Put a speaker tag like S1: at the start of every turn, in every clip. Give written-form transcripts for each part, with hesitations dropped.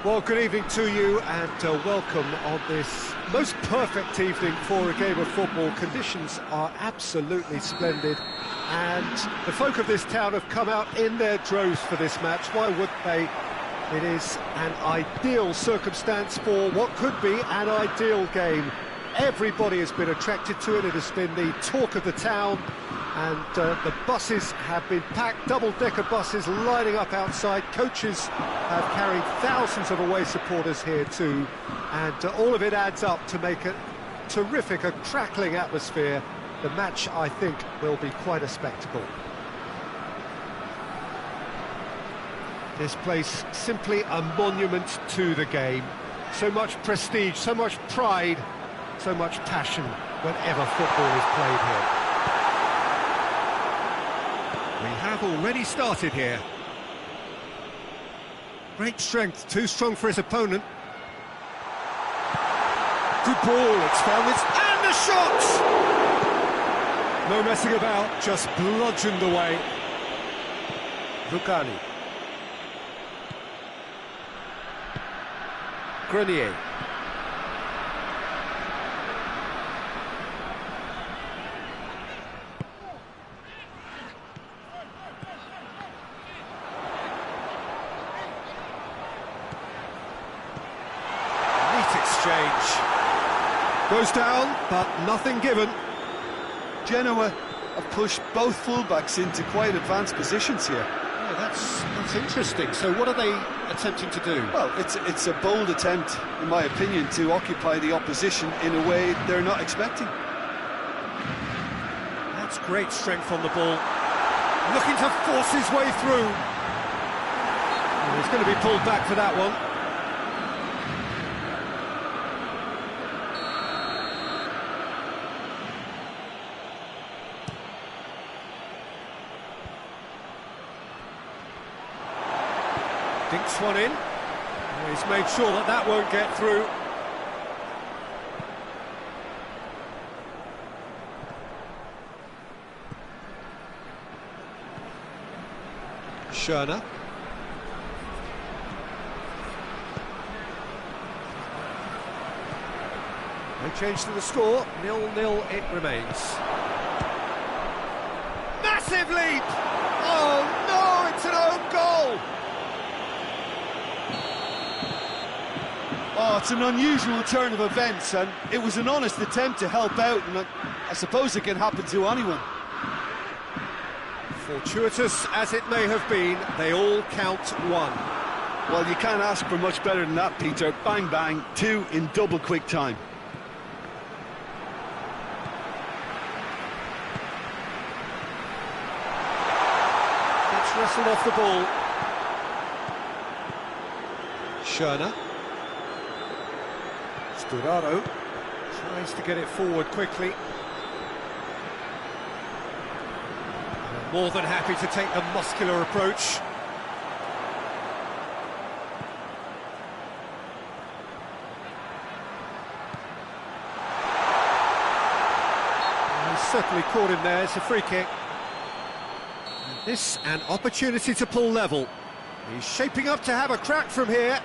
S1: Well, good evening to you and welcome on this most perfect evening for a game of football. Conditions are absolutely splendid and the folk of this town have come out in their droves for this match. Why would they? It is an ideal circumstance for what could be an ideal game. Everybody has been attracted to it. It has been the talk of the town, and the buses have been packed, double-decker buses lining up outside. Coaches have carried thousands of away supporters here too, and all of it adds up to make a terrific, a crackling atmosphere. The match, I think, will be quite a spectacle. This place simply a monument to the game. So much prestige, so much pride, so much passion whenever football is played here. We have already started here. Great strength, too strong for his opponent. Good ball, it's found its... and the shot! No messing about, just bludgeoned away. Rukani. Grenier. Exchange. Goes down, but nothing given.
S2: Genoa have pushed both fullbacks into quite advanced positions here.
S1: Yeah, that's interesting. So what are they attempting to do?
S2: Well, it's a bold attempt, in my opinion, to occupy the opposition in a way they're not expecting.
S1: That's great strength on the ball. Looking to force his way through. Well, he's going to be pulled back for that one. Dinks one in. He's made sure that that won't get through. Schöner. No change to the score. 0-0 it remains. Massive leap! Oh no, it's an own goal!
S2: Oh, it's an unusual turn of events, and it was an honest attempt to help out, and I suppose it can happen to anyone.
S1: Fortuitous as it may have been, they all count one.
S2: Well, you can't ask for much better than that, Peter. Bang, bang, two in double quick time.
S1: Gets wrestled off the ball. Schöner. Sturaro tries to get it forward quickly. More than happy to take the muscular approach. He's certainly caught him there. It's a free kick. And this an opportunity to pull level. He's shaping up to have a crack from here.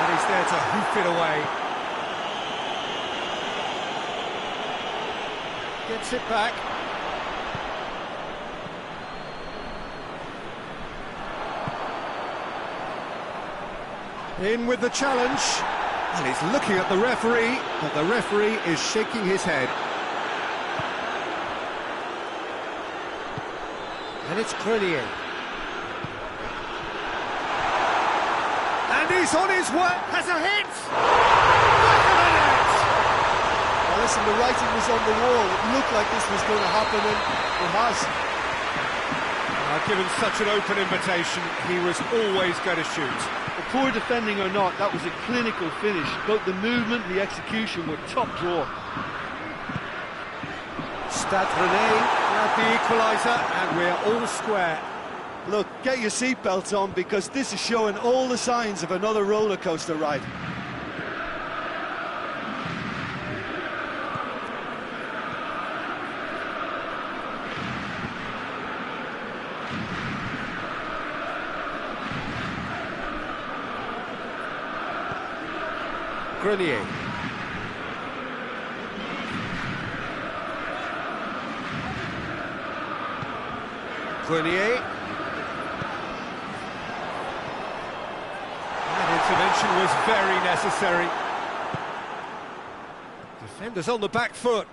S1: And he's there to hoof it away. Gets it back. In with the challenge. And he's looking at the referee, but the referee is shaking his head. And it's Grenier. And he's on his way. Has a hit! Back of the net!
S2: Well, listen, the writing was on the wall. It looked like this was going to happen, and it has.
S1: Given such an open invitation, he was always going to shoot.
S2: Well, poor defending or not, that was a clinical finish. Both the movement and the execution were top drawer.
S1: Stade Rennais had the equaliser, and we're all square.
S2: Look, get your seatbelts on, because this is showing all the signs of another roller coaster ride.
S1: Grenier. Grenier. That intervention was very necessary. Defenders on the back foot.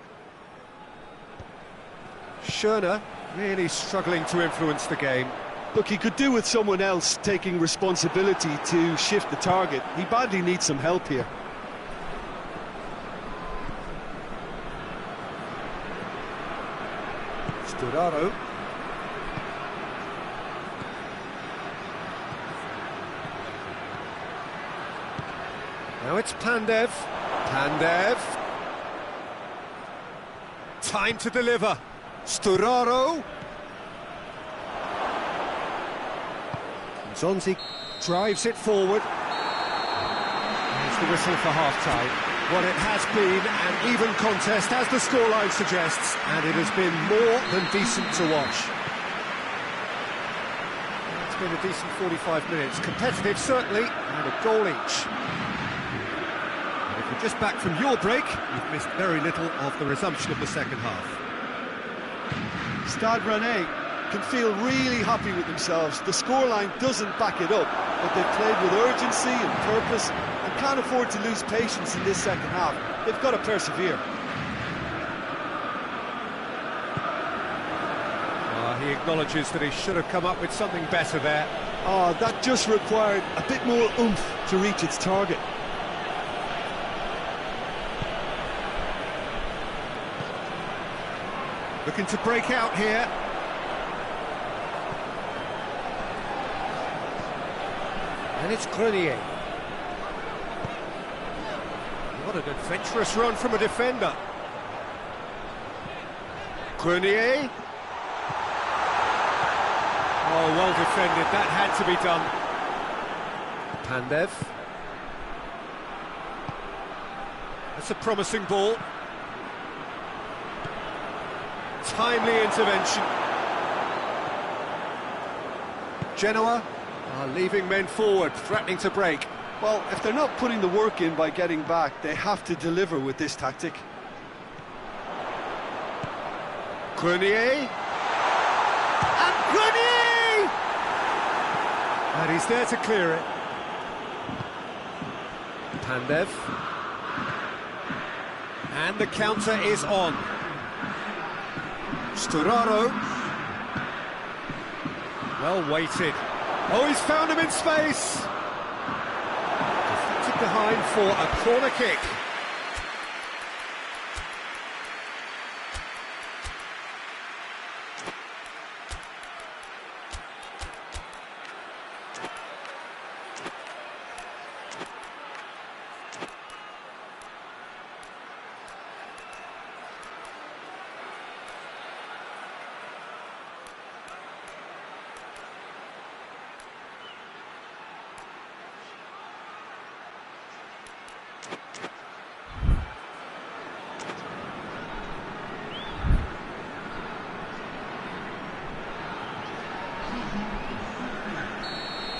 S1: Schöner really struggling to influence the game.
S2: Look, he could do with someone else taking responsibility to shift the target. He badly needs some help here.
S1: Sturaro. Now it's Pandev. Pandev. Time to deliver. Sturaro. Zonzi drives it forward. There's the whistle for half-time. Well, it has been an even contest, as the scoreline suggests, and it has been more than decent to watch. It's been a decent 45 minutes. Competitive, certainly, and a goal each. If you're just back from your break, you've missed very little of the resumption of the second half.
S2: Stade Rennais can feel really happy with themselves. The scoreline doesn't back it up, but they've played with urgency and purpose and can't afford to lose patience in this second half. They've got to persevere.
S1: He acknowledges that he should have come up with something better there.
S2: That just required a bit more oomph to reach its target.
S1: Looking to break out here. And it's Grenier. What an adventurous run from a defender. Grenier. Oh, well defended. That had to be done. Pandev. That's a promising ball. Timely intervention. Genoa are leaving men forward, threatening to break.
S2: Well, if they're not putting the work in by getting back, they have to deliver with this tactic.
S1: Grenier. And Grenier! And he's there to clear it. Pandev. And the counter is on. Sturaro. Well weighted. Oh, he's found him in space. Deflected behind for a corner kick.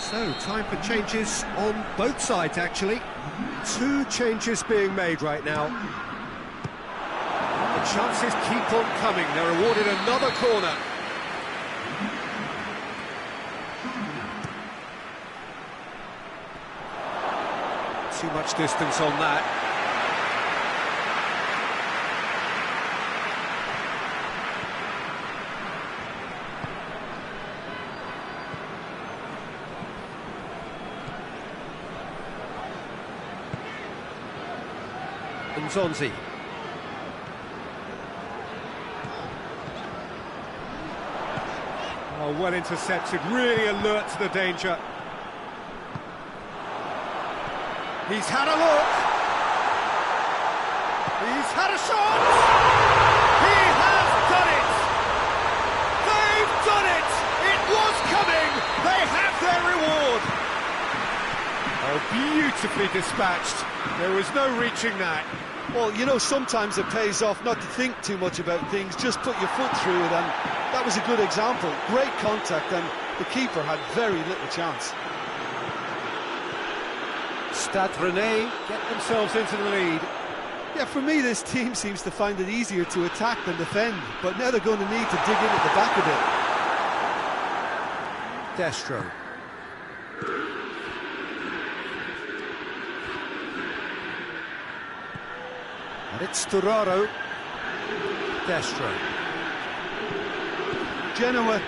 S1: So, time for changes on both sides, actually. 2 changes being made right now. The chances keep on coming. They're awarded another corner. Too much distance on that. Zonzi. Oh, well intercepted, really alert to the danger. He's had a look. He's had a shot. He has done it. They've done it. It was coming. They have their reward. Oh, beautifully dispatched. There was no reaching that.
S2: Well, you know, sometimes it pays off not to think too much about things, just put your foot through it, and that was a good example. Great contact, and the keeper had very little chance.
S1: Stade Rennais get themselves into the lead.
S2: Yeah, for me, this team seems to find it easier to attack than defend, but now they're going to need to dig in at the back a bit.
S1: Destro. And it's Storaro. Destro.
S2: Genoa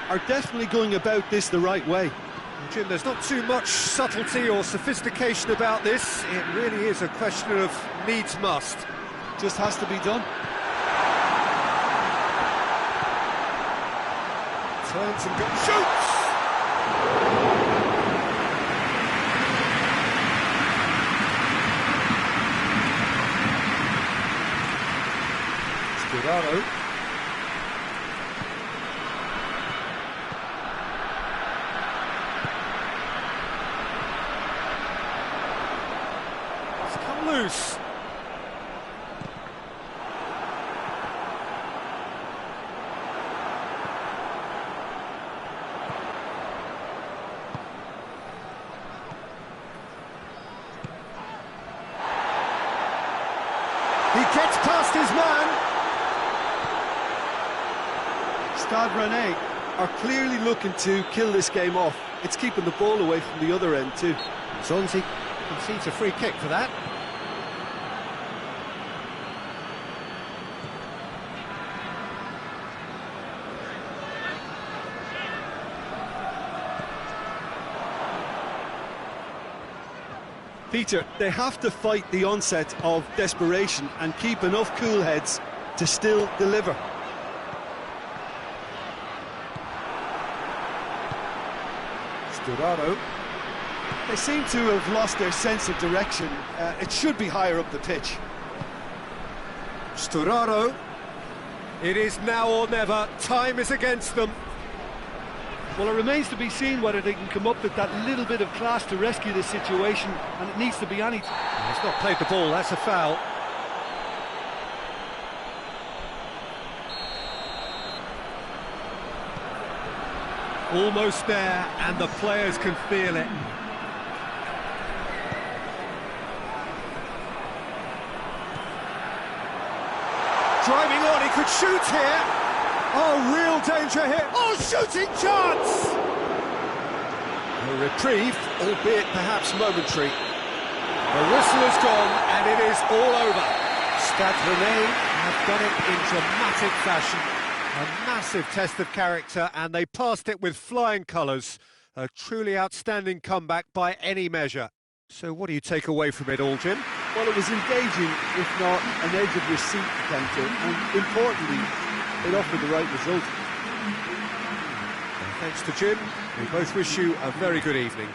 S2: are definitely going about this the right way.
S1: Jim, there's not too much subtlety or sophistication about this. It really is a question of needs must.
S2: Just has to be done.
S1: Turns and shoots! Storaro. Loose. He gets past his man.
S2: Stade Rennais are clearly looking to kill this game off. It's keeping the ball away from the other end too.
S1: Zonzi concedes a free kick for that.
S2: Peter, they have to fight the onset of desperation and keep enough cool heads to still deliver.
S1: Storaro.
S2: They seem to have lost their sense of direction. It should be higher up the pitch.
S1: Storaro. It is now or never. Time is against them.
S2: Well, it remains to be seen whether they can come up with that little bit of class to rescue this situation, and it needs to be anything.
S1: He's not played the ball, that's a foul. Almost there, and the players can feel it. Driving on, he could shoot here. Oh, real danger here. Oh, shooting chance! A reprieve, albeit perhaps momentary. The whistle has gone, and it is all over. Stade Rennais have done it in dramatic fashion. A massive test of character, and they passed it with flying colours. A truly outstanding comeback by any measure. So what do you take away from it all, Jim?
S2: Well, it was engaging, if not an edge of your seat encounter, and importantly, it offered the right result.
S1: And thanks to Jim, we both wish you a very good evening.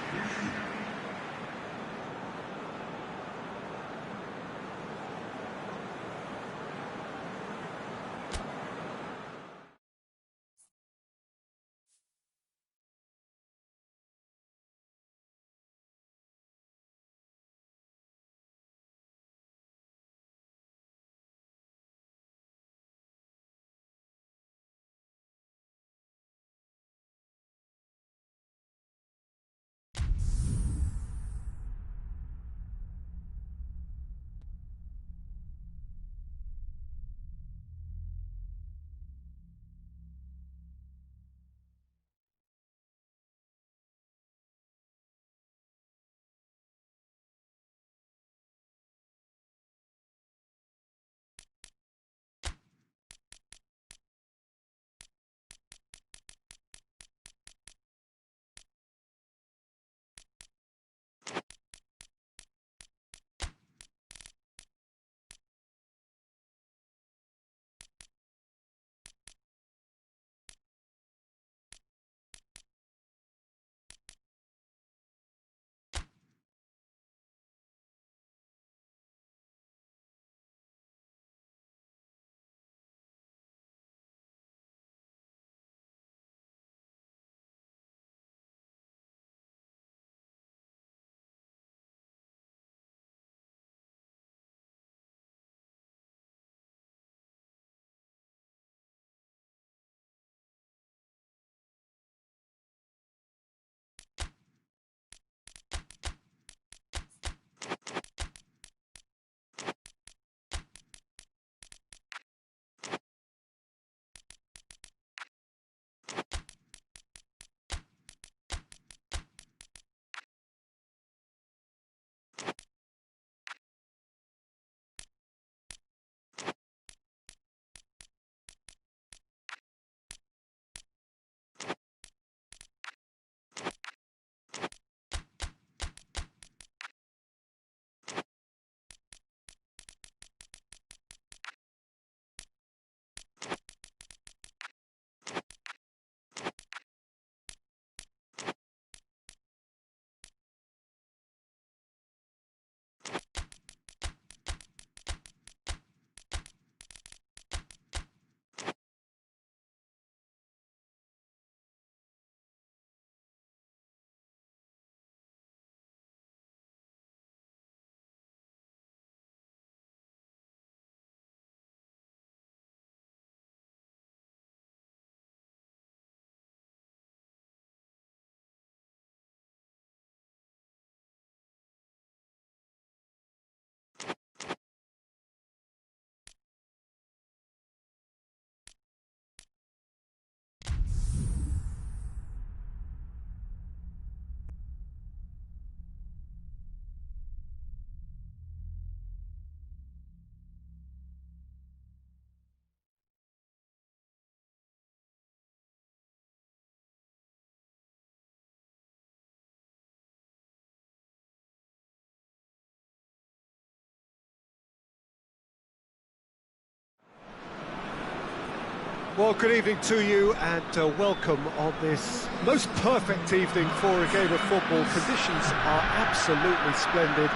S1: Well, good evening to you and welcome on this most perfect evening for a game of football. Conditions are absolutely splendid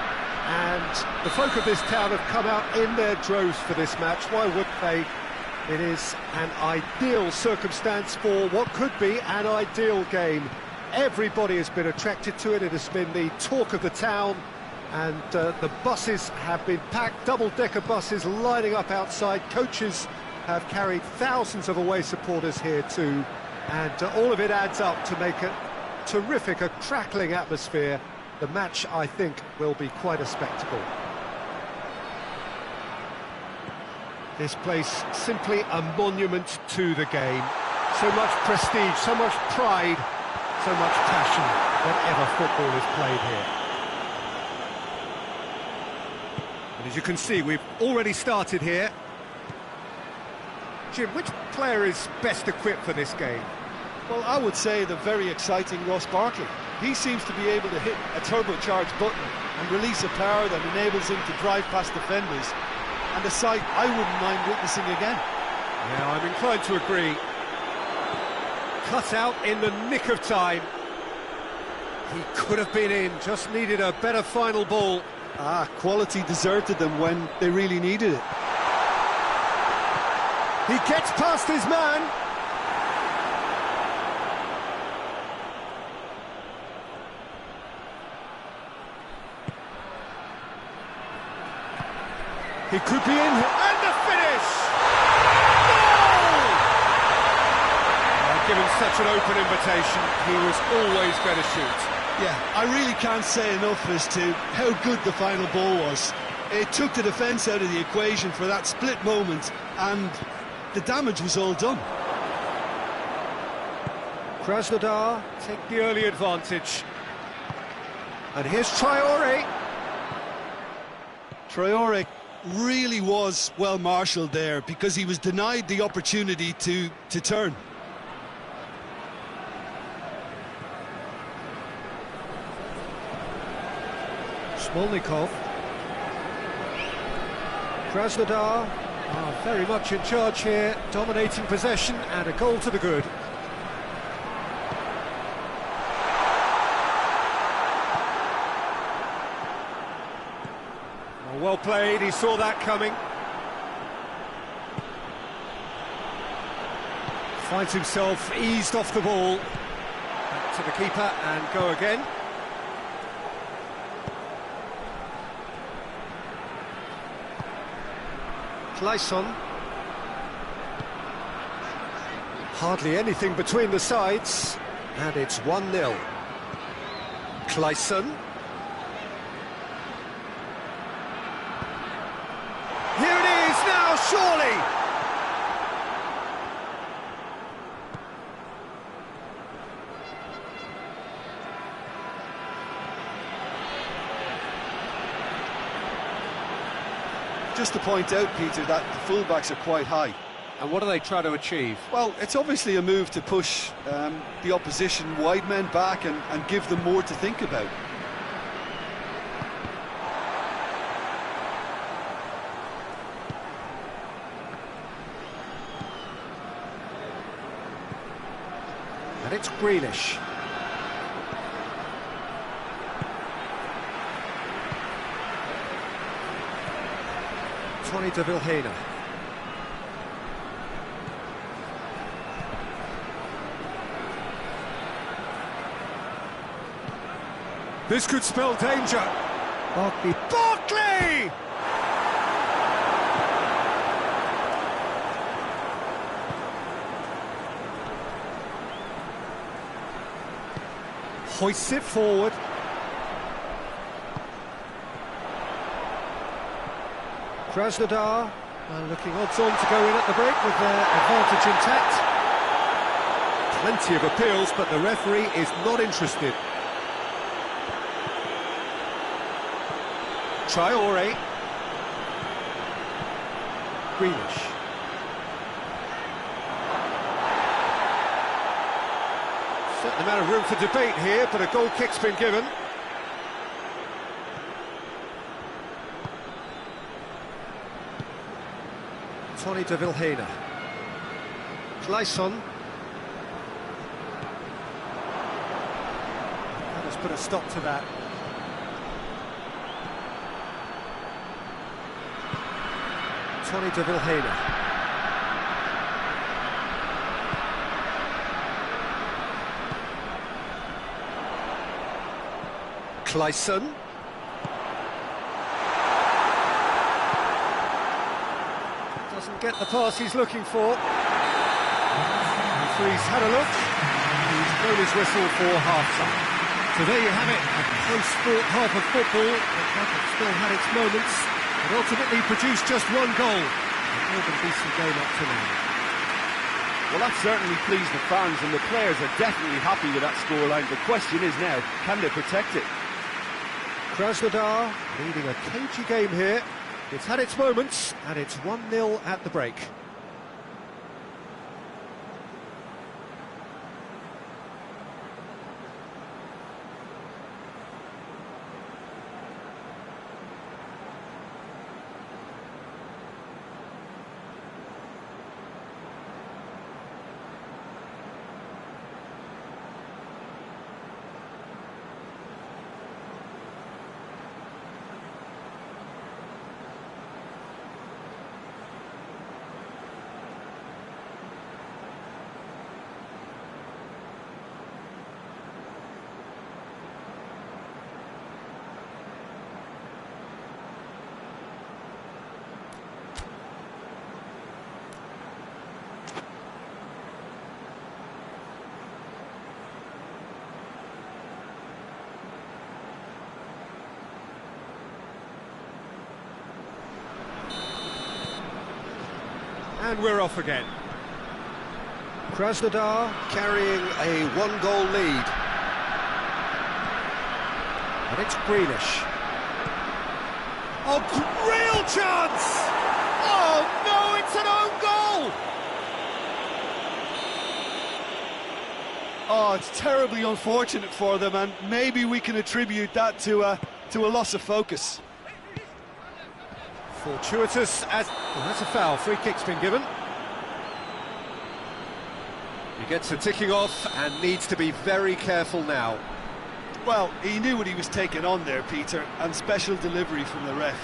S1: and the folk of this town have come out in their droves for this match. Why would they? It is an ideal circumstance for what could be an ideal game. Everybody has been attracted to it. It has been the talk of the town, and the buses have been packed, double-decker buses lining up outside. Coaches have carried thousands of away supporters here too, and all of it adds up to make a terrific, a crackling atmosphere. The match, I think, will be quite a spectacle. This place simply a monument to the game. So much prestige, so much pride, so much passion whenever football is played here. And as you can see, we've already started here. Jim, which player is best equipped for this game?
S2: Well, I would say the very exciting Ross Barkley. He seems to be able to hit a turbocharged button and release a power that enables him to drive past defenders. And a sight I wouldn't mind witnessing again.
S1: Yeah, I'm inclined to agree. Cut out in the nick of time. He could have been in, just needed a better final ball.
S2: Quality deserted them when they really needed it.
S1: He gets past his man. He could be in, and the finish! Goal! Given such an open invitation, he was always going to shoot.
S2: Yeah, I really can't say enough as to how good the final ball was. It took the defence out of the equation for that split moment, and the damage was all done.
S1: Krasnodar take the early advantage. And here's Traore.
S2: Traore really was well marshalled there because he was denied the opportunity to turn.
S1: Smolnikov. Krasnodar are very much in charge here, dominating possession and a goal to the good. Well played, he saw that coming. Finds himself eased off the ball. Back to the keeper and go again. Clayson. Hardly anything between the sides, and it's 1-0. Clayson. Here it is now, surely!
S2: Just to point out, Peter, that the fullbacks are quite high.
S1: And what do they try to achieve?
S2: Well, it's obviously a move to push the opposition wide men back and give them more to think about.
S1: And it's Grealish. Tony de Vilhena. This could spell danger. Barkley. Barkley! Hoists it forward. Krasnodar looking odds on to go in at the break with their advantage intact. Plenty of appeals, but the referee is not interested. Traore. Grealish. Certain amount of room for debate here, but a goal kick's been given. Tony de Vilhena. Clayson. That has put a stop to that. Tony de Vilhena. Clayson. Doesn't get the pass he's looking for. Referee's had a look. He's blown his whistle for half-time. So there you have it, a close-fought half of football, but that has still had its moments, and ultimately produced just one goal. A more than decent game up to now.
S2: Well, that certainly pleased the fans, and the players are definitely happy with that scoreline. The question is now, can they protect it?
S1: Krasnodar leading a cagey game here. It's had its moments, and it's 1-0 at the break. And we're off again. Krasnodar carrying a one-goal lead. And it's Grealish. Oh, real chance! Oh no, it's an own goal!
S2: Oh, it's terribly unfortunate for them, and maybe we can attribute that to a loss of focus.
S1: Fortuitous as... Well, that's a foul. Free kick's been given. He gets a ticking off and needs to be very careful now.
S2: Well, he knew what he was taking on there, Peter, and special delivery from the ref.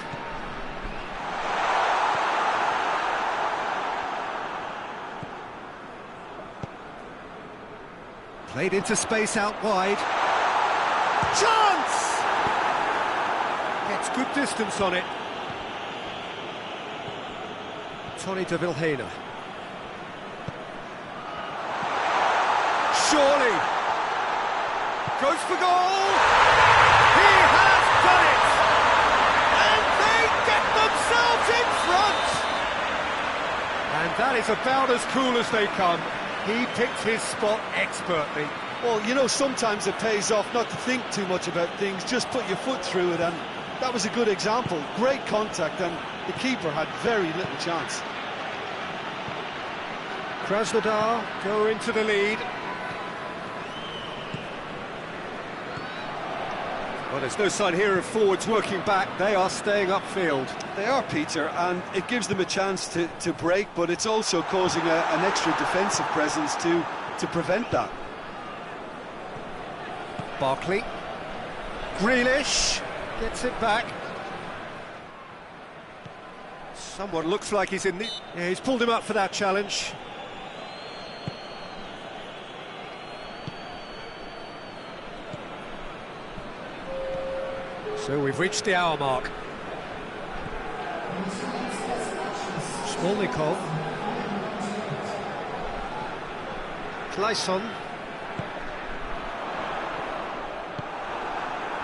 S1: Played into space out wide. Chance! Gets good distance on it. Tony de Vilhena. Surely. Goes for goal. He has done it. And they get themselves in front. And that is about as cool as they come. He picked his spot expertly.
S2: Well, you know, sometimes it pays off not to think too much about things, just put your foot through it, and that was a good example. Great contact, and the keeper had very little chance.
S1: Krasnodar go into the lead. Well, there's no sign here of forwards working back. They are staying upfield.
S2: They are, Peter, and it gives them a chance to break, but it's also causing an extra defensive presence to prevent that.
S1: Barkley. Grealish gets it back. Someone looks like he's in the... Yeah, he's pulled him up for that challenge. So we've reached the hour mark. Smolnikov. Clayson.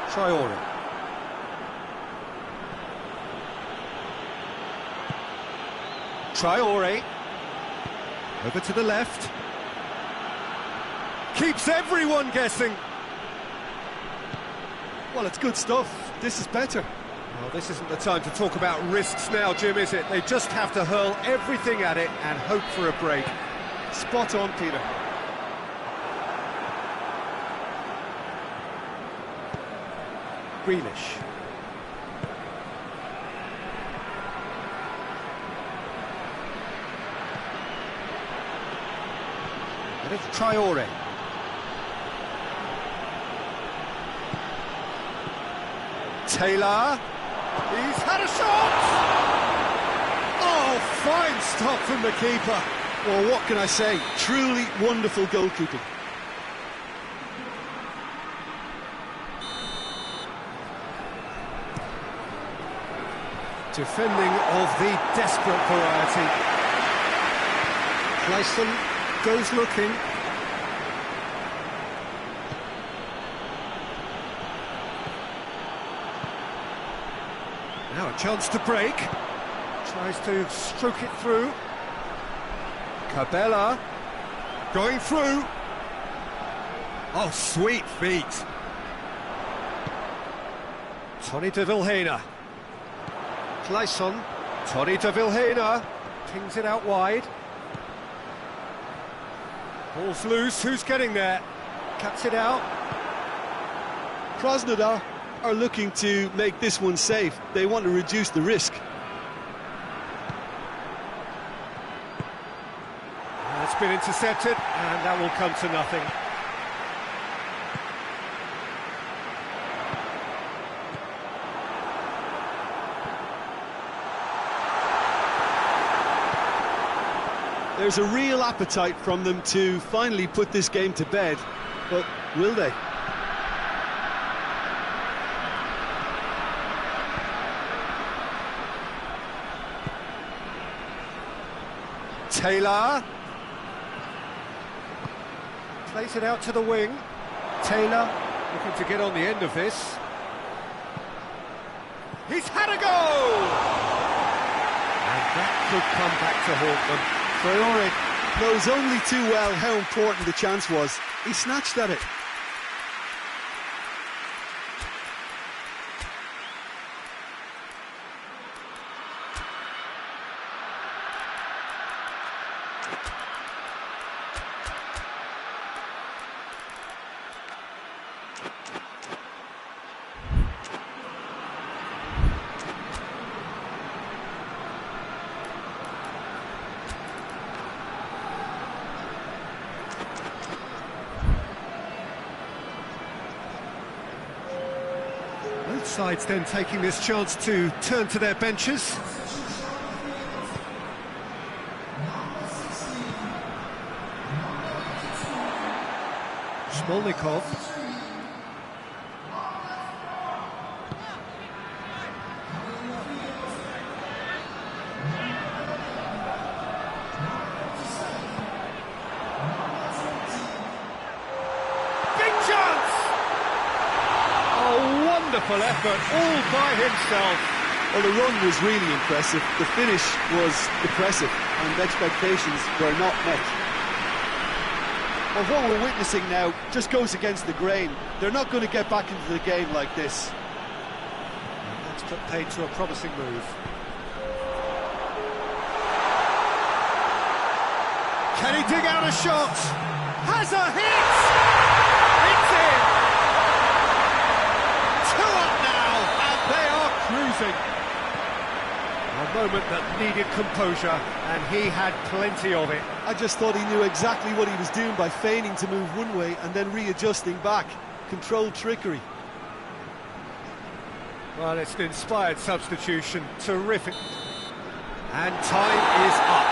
S1: Traore. Traore. Over to the left. Keeps everyone guessing.
S2: Well, it's good stuff. This is better.
S1: Well, this isn't the time to talk about risks now, Jim, is it? They just have to hurl everything at it and hope for a break.
S2: Spot on, Peter.
S1: Grealish. And it's Traore. Taylor. He's had a shot! Oh, fine stop from the keeper.
S2: Well, what can I say? Truly wonderful goalkeeping.
S1: Defending of the desperate variety. Clayson goes looking. Now a chance to break. Tries to stroke it through. Cabela going through. Oh, sweet feet. Tony de Vilhena. Clayson. Tony de Vilhena. Pings it out wide. Ball's loose. Who's getting there? Cuts it out.
S2: Krasnodar are looking to make this one safe. They want to reduce the risk.
S1: It's been intercepted, and that will come to nothing.
S2: There's a real appetite from them to finally put this game to bed, but will they?
S1: Taylor plays it out to the wing. Taylor looking to get on the end of this. He's had a goal! And that could come back to haunt them.
S2: Traore knows only too well how important the chance was. He snatched at it.
S1: Both sides then taking this chance to turn to their benches. Smolnikov. Wonderful effort, all by himself.
S2: Well, the run was really impressive. The finish was impressive, and expectations were not met. Well, what we're witnessing now just goes against the grain. They're not going to get back into the game like this.
S1: That's put paid to a promising move. Can he dig out a shot? Has a hit! It's in! Cruising. A moment that needed composure, and he had plenty of it.
S2: I just thought he knew exactly what he was doing by feigning to move one way and then readjusting back. Controlled trickery.
S1: Well, it's an inspired substitution. Terrific. And time is up.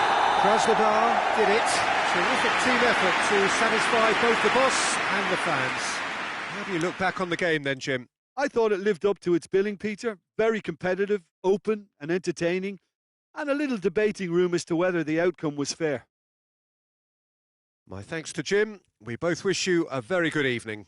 S1: Krasnodar did it. Terrific team effort to satisfy both the boss and the fans. How do you look back on the game then, Jim?
S2: I thought it lived up to its billing, Peter. Very competitive, open and entertaining, and a little debating room as to whether the outcome was fair.
S1: My thanks to Jim. We both wish you a very good evening.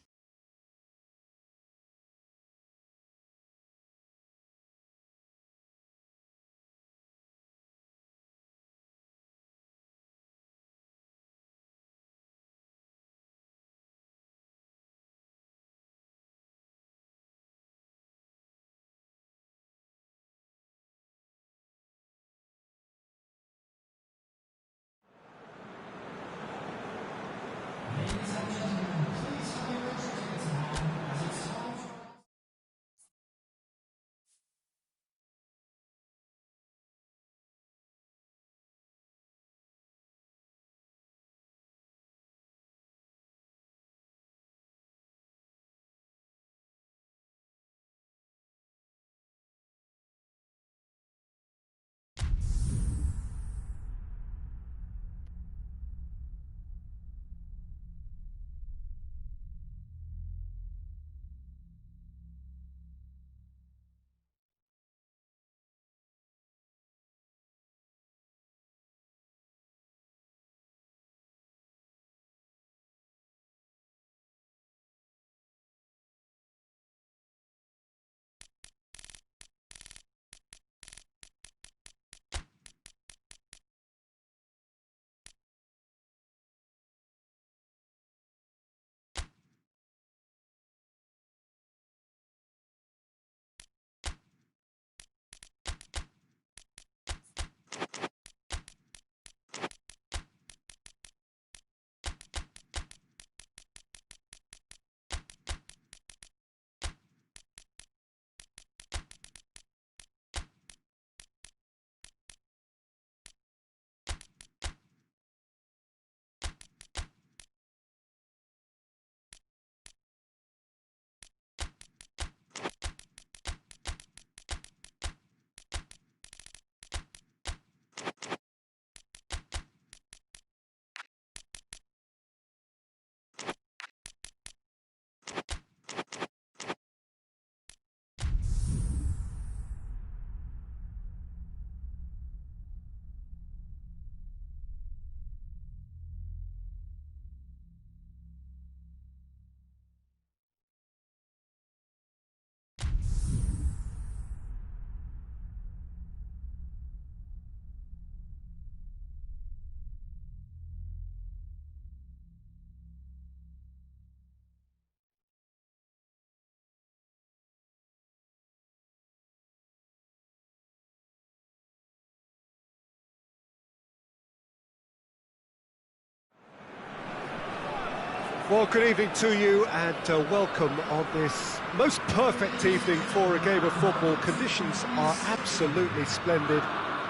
S1: Well, good evening to you and welcome on this most perfect evening for a game of football. Conditions are absolutely splendid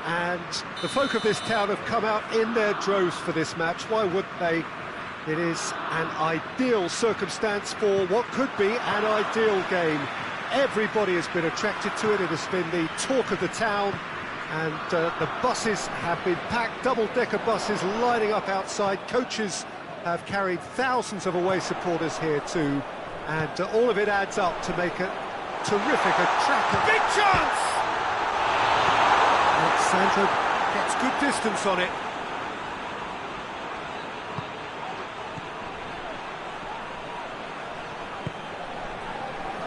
S1: and the folk of this town have come out in their droves for this match. Why wouldn't they? It is an ideal circumstance for what could be an ideal game. Everybody has been attracted to it. It has been the talk of the town and the buses have been packed, double-decker buses lining up outside. Coaches have carried thousands of away supporters here too, and all of it adds up to make a terrific attraction. Big chance! Alexandro gets good distance on it.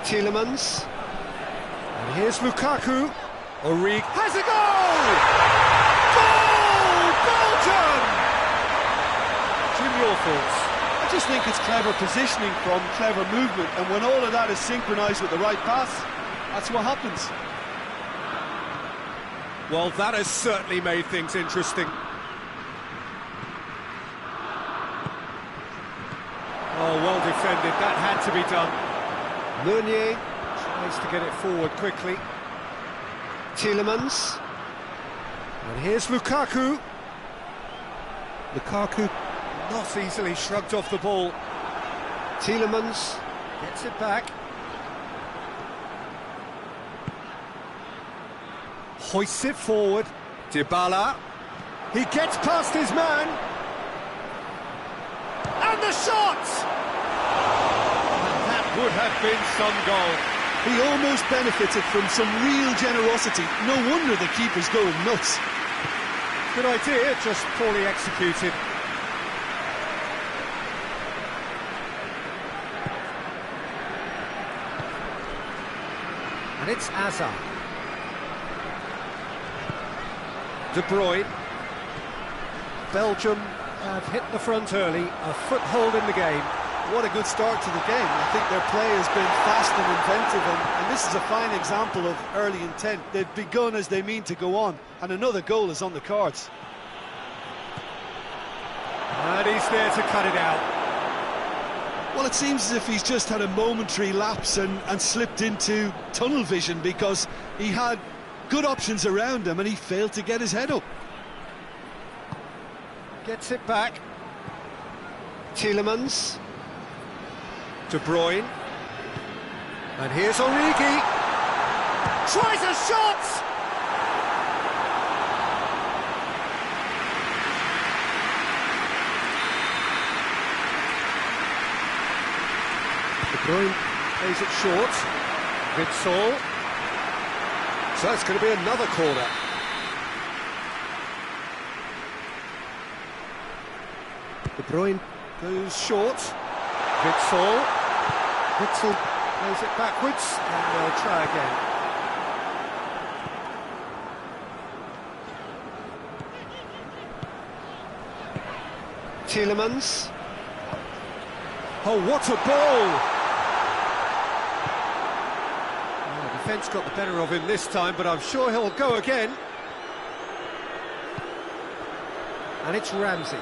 S1: Tielemans. And here's Lukaku. Origi has a goal! Goal! Belgium! Jim, your thoughts?
S2: I just think it's clever positioning from clever movement, and when all of that is synchronised with the right pass, that's what happens.
S1: Well, that has certainly made things interesting. Oh, well defended, that had to be done. Meunier tries to get it forward quickly. Tielemans. And here's Lukaku. Lukaku not easily shrugged off the ball. Tielemans gets it back. Hoists it forward. Dybala. He gets past his man. And the shot! And that would have been some goal.
S2: He almost benefited from some real generosity. No wonder the keeper's going nuts.
S1: Good idea, just poorly executed. And it's Hazard. De Bruyne. Belgium have hit the front early, a foothold in the game.
S2: What a good start to the game. I think their play has been fast and inventive, and this is a fine example of early intent. They've begun as they mean to go on, and another goal is on the cards.
S1: And he's there to cut it out.
S2: Well, it seems as if he's just had a momentary lapse and slipped into tunnel vision, because he had good options around him and he failed to get his head up.
S1: Gets it back. Tielemans. De Bruyne. And here's Origi. Tries a shot! De Bruyne plays it short. Witsel. So it's going to be another corner. De Bruyne goes short. Witsel plays it backwards, and they'll try again. Tielemans. Oh, what a ball! Well, the defence got the better of him this time, but I'm sure he'll go again. And it's Ramsey.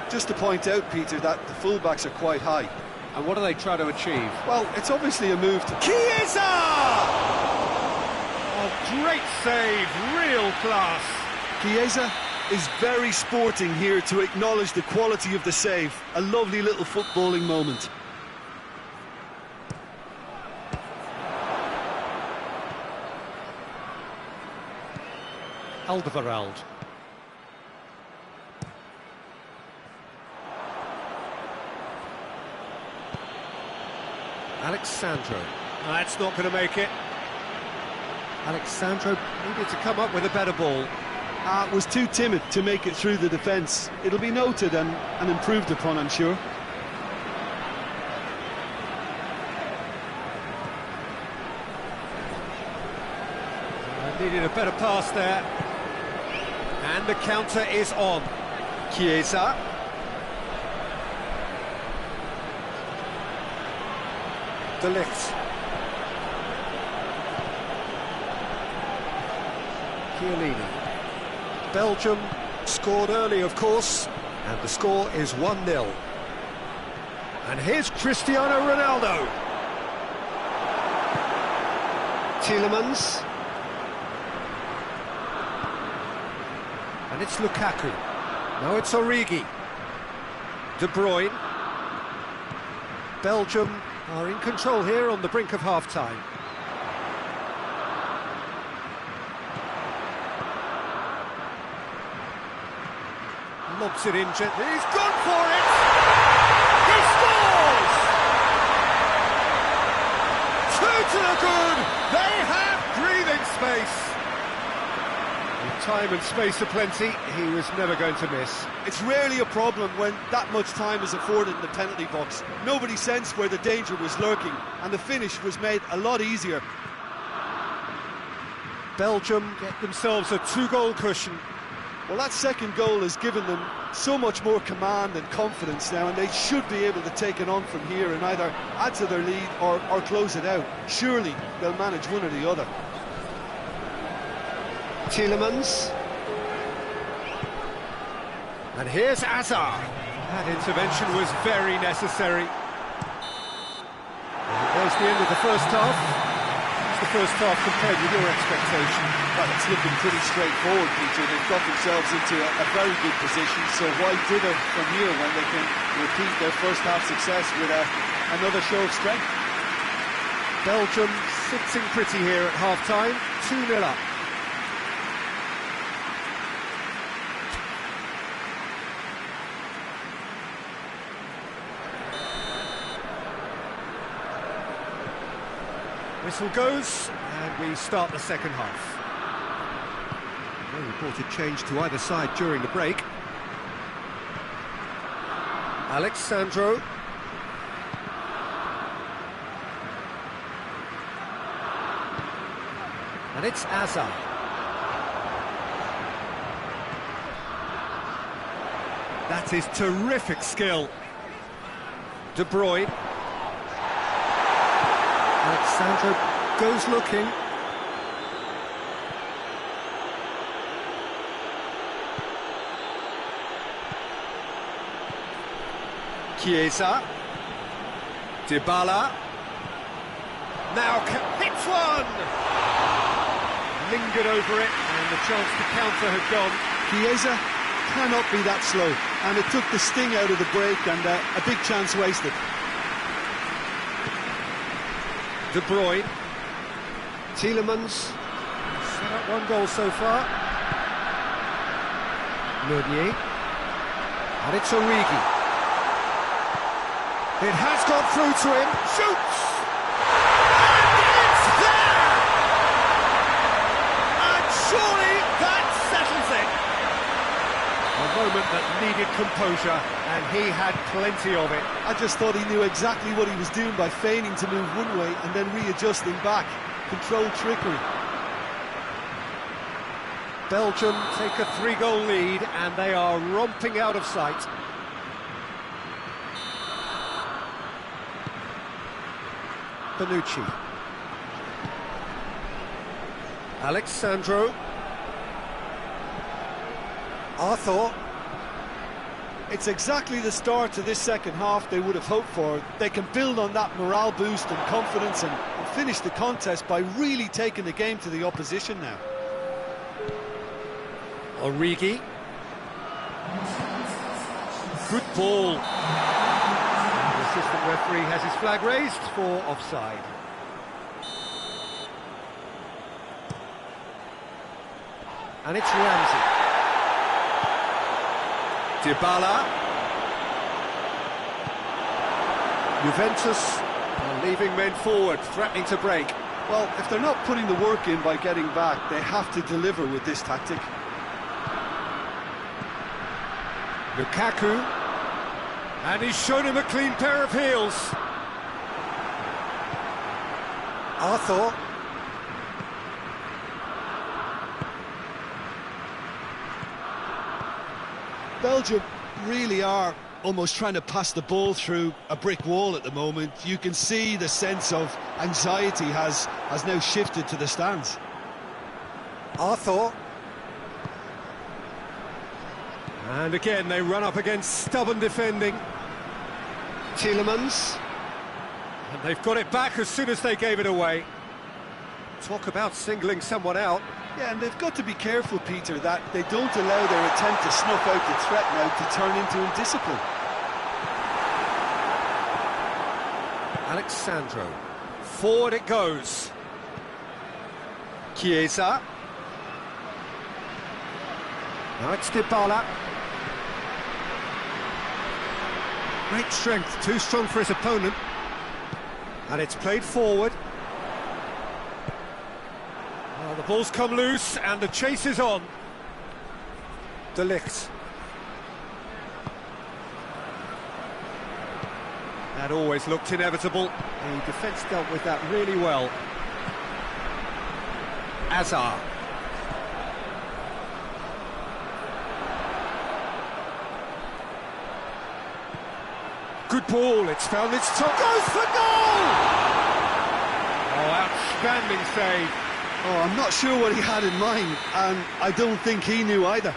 S2: Just to point out, Peter, that the fullbacks are quite high.
S1: And what do they try to achieve?
S2: Well, it's obviously a move to...
S1: Chiesa! Oh, great save, real class.
S2: Chiesa is very sporting here to acknowledge the quality of the save. A lovely little footballing moment.
S1: Alderweireld. Alexandro. That's not going to make it. Alexandro needed to come up with a better ball.
S2: Was too timid to make it through the defence. It'll be noted and improved upon, I'm sure.
S1: Needed a better pass there. And the counter is on. Chiesa. De Ligt. Chiellini. Belgium scored early, of course, and the score is 1-0. And here's Cristiano Ronaldo. Tielemans. And it's Lukaku. Now it's Origi. De Bruyne. Belgium are in control here on the brink of half-time. Lobs it in gently. He's gone for it! He scores! 2 to the good! They have breathing space! With time and space aplenty, he was never going to miss.
S2: It's rarely a problem when that much time is afforded in the penalty box. Nobody sensed where the danger was lurking, and the finish was made a lot easier.
S1: Belgium get themselves a 2-goal cushion.
S2: Well, that second goal has given them so much more command and confidence now, and they should be able to take it on from here and either add to their lead or close it out. Surely they'll manage one or the other.
S1: Tielemans. And here's Hazard. That intervention was very necessary. And there's the end of the first half. The first half compared with your expectation?
S2: Well, it's looking pretty straightforward, Peter. They've got themselves into a very good position, so why dither from here when they can repeat their first half success with another show of strength?
S1: Belgium sitting pretty here at half-time, 2-0 up. Whistle goes, and we start the second half. No reported change to either side during the break. Alexandro. And it's Hazard. That is terrific skill. De Bruyne. Alexandro goes looking. Chiesa. Dybala. Now hits one! Lingered over it, and the chance to counter had gone.
S2: Chiesa cannot be that slow, and it took the sting out of the break, and a big chance wasted.
S1: De Bruyne. Tielemans. Set up 1 goal so far. Meunier. And it's Origi. It has got through to him. Shoots! And it's there! And surely that settles it. A moment that needed composure, and he had plenty of it.
S2: I just thought he knew exactly what he was doing by feigning to move one way and then readjusting back. Controlled trickery.
S1: Belgium take a 3-goal lead, and they are romping out of sight. Bonucci. Alexandro. Arthur.
S2: It's exactly the start to this second half they would have hoped for. They can build on that morale boost and confidence and finish the contest by really taking the game to the opposition now.
S1: Origi. Good ball. The assistant referee has his flag raised for offside. And it's Ramsey. Dybala. Juventus are leaving men forward, threatening to break.
S2: Well, if they're not putting the work in by getting back, they have to deliver with this tactic.
S1: Lukaku. And he's shown him a clean pair of heels. Arthur.
S2: Belgium really are almost trying to pass the ball through a brick wall at the moment. You can see the sense of anxiety has now shifted to the stands.
S1: Arthur. And again they run up against stubborn defending. Tielemans. And they've got it back as soon as they gave it away. Talk about singling someone out.
S2: Yeah, and they've got to be careful, Peter, that they don't allow their attempt to snuff out the threat now to turn into indiscipline.
S1: Alexandro. Forward it goes. Chiesa. Now it's Dybala. Great strength, too strong for his opponent. And it's played forward. Well, the ball's come loose and the chase is on. De Ligt. That always looked inevitable. The defence dealt with that really well. Azar. Good ball, it's found its top. Goes for goal! Oh, outstanding save.
S2: Oh, I'm not sure what he had in mind, and I don't think he knew either.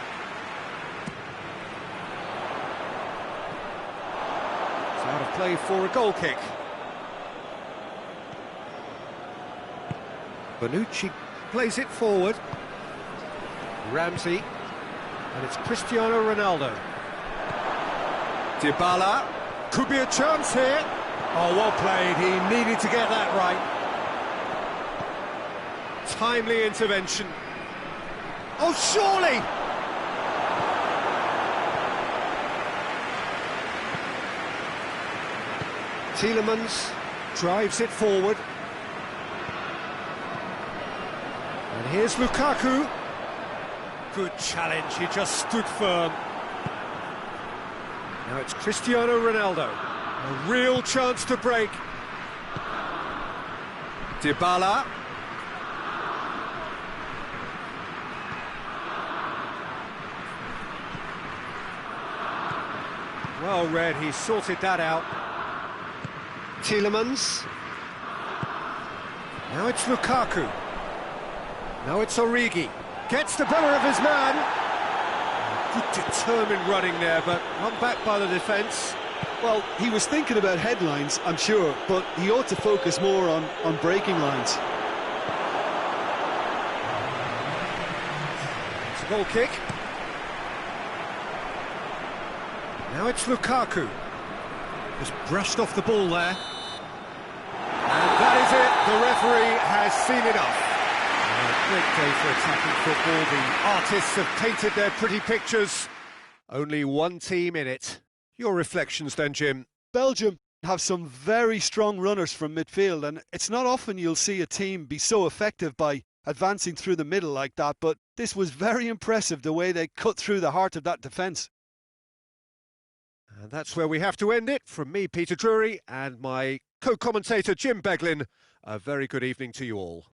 S1: It's out of play for a goal kick. Bonucci plays it forward. Ramsey. And it's Cristiano Ronaldo. Dybala. Could be a chance here. Oh, well played. He needed to get that right. Timely intervention. Oh, surely! Tielemans drives it forward. And here's Lukaku. Good challenge, he just stood firm. Now it's Cristiano Ronaldo. A real chance to break. Dybala. Well read, he sorted that out. Tielemans. Now it's Lukaku. Now it's Origi. Gets the better of his man. Good determined running there, but run back by the defence.
S2: Well, he was thinking about headlines, I'm sure, but he ought to focus more on breaking lines.
S1: It's a goal kick. Now it's Lukaku. Just brushed off the ball there. And that is it. The referee has seen enough. A great day for attacking football. The artists have painted their pretty pictures. Only one team in it. Your reflections then, Jim?
S2: Belgium have some very strong runners from midfield, and it's not often you'll see a team be so effective by advancing through the middle like that, but this was very impressive, the way they cut through the heart of that defence.
S1: And that's where we have to end it. From me, Peter Drury, and my co-commentator, Jim Beglin, a very good evening to you all.